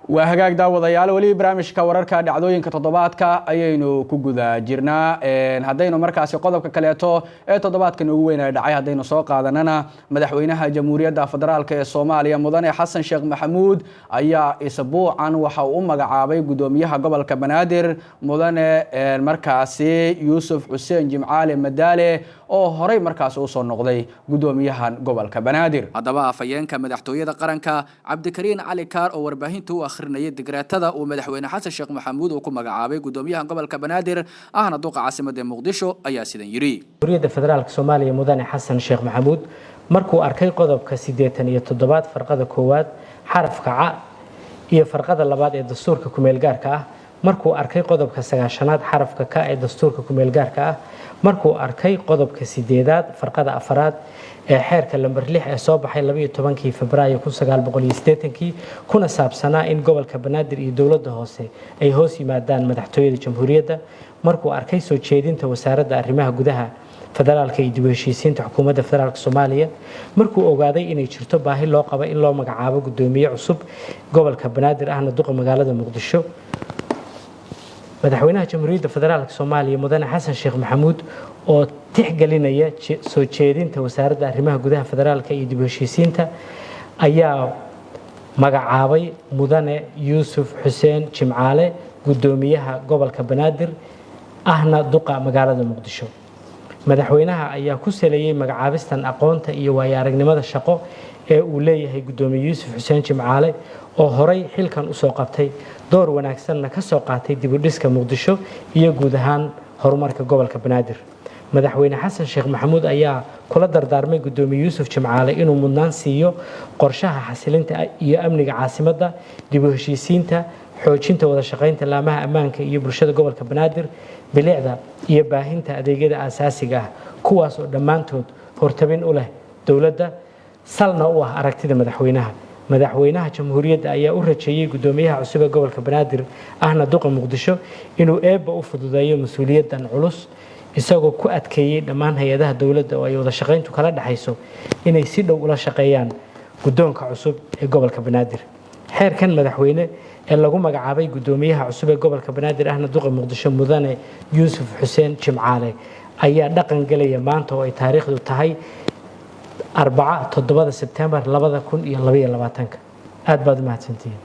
waa hagaag daawadayaal wali barnaamijka wararka dhacdooyinka toddobaadka ayaynu ku guda jirnaa hadaynu markaasi qodobka kaleeto ee toddobaadkan ugu weyn ay dhacay hadaynu soo qaadanana madaxweynaha jamhuuriyadda federaalka ee Soomaaliya mudane Xasan Sheekh Maxamuud ayaa isbuucan waxa uu magacaabay gudoomiyaha gobolka Banaadir mudane markaasi Yuusuf Xuseen Jimcaale Madaale oo horay markaas u soo noqday gudoomiyaha gobolka Banaadir hadaba afayeenka madaxtooyada qaranka Cabdikariin Cali Kaar oo warbaahinta u akhrinayay digraatada uu madaxweyne Xasan Sheekh Maxamuud uu ku magacaabay gudoomiyaha gobolka Banaadir ahna duqa caasimadda Muqdisho ayaa sidan yiri Jamhuuriyadda Federaalka Soomaaliya mudane Xasan Sheekh Maxamuud markuu arkay qodobka 87 farqada koowaad xarafka ca iyo farqada labaad ee dastuurka ku meel gaarka ah markuu arkay qodobka 9aad xarafka ka ee dastuurka ku meel gaarka ah markuu arkay qodobka 8aad farqada afaraad ee xeerka lambar 6 ee soo baxay 12 Febraayo 1980 kuna saabsanaa in gobolka Banaadir iyo dawladda hoose ay hoos yimaadaan madaxtooyada jamhuuriyadda markuu arkay soo jeedinta wasaaradda arrimaha gudaha federaalka iyo dib u heshiisiinta xukuumadda federaalka Soomaaliya markuu ogaaday inay jirto baahi loo qabo in loo magacaabo gudoomiye cusub gobolka Banaadir ahna duqa magaalada Muqdisho madaxweynaha jamhuuriyadda federaalka Soomaaliya mudane Xasan Sheekh Maxamuud oo tixgelinaya soo jeedinta wasaaradda arrimaha gudaha federaalka iyo dib u heshiisiinta ayaa magacaabay mudane Yuusuf Xuseen Jimcaale gudoomiyaha gobolka Banaadir ahna duqa magaalada Muqdisho madaxweynaha ayaa ku saleeyay magacaabistan aqoonta iyo waayo-aragnimada shaqo ee uu leeyahay gudoomiye Yuusuf Xuseen Jimcaale oo horay xilkan u soo qabtay door wanaagsanna ka soo qaatay dib u dhiska Muqdisho iyo guud ahaan horumarka gobolka Banaadir madaxweyne Xasan Sheekh Maxamuud ayaa kula dardaarmay gudoomiye Yuusuf Jimcaale inuu mudnaan siiyo qorshaha xasilinta iyo amniga caasimadda dib u heshiisiinta xoojinta wada shaqaynta laamaha ammaanka iyo bulshada gobolka Banaadir bilicda iyo baahinta adeegyada aasaasiga ah kuwaas oo dhamaantood hortabin u leh dawladda salna u ah aragtida madaxweynaha jamhuuriyadda ayaa u rajeeyay gudoomiyaha cusub ee gobolka Banaadir ahna duqa Muqdisho inuu eeba u fududeeyo mas'uuliyaddan culus isagoo ku adkeeyay dhammaan hay'adaha dawladda oo ay wada shaqayntu kala dhaxayso inay si dhow ula shaqeeyaan gudoonka cusub ee gobolka Banaadir xeerkan madaxweyne ee lagu magacaabay gudoomiyaha cusub ee gobolka Banaadir ahna duqa Muqdisho mudane Yuusuf Xuseen Jimcaale ayaa dhaqan galaya maanta oo ay taariikhdu tahay 4 Sebtembar 2022 aad baad mahadsantihiin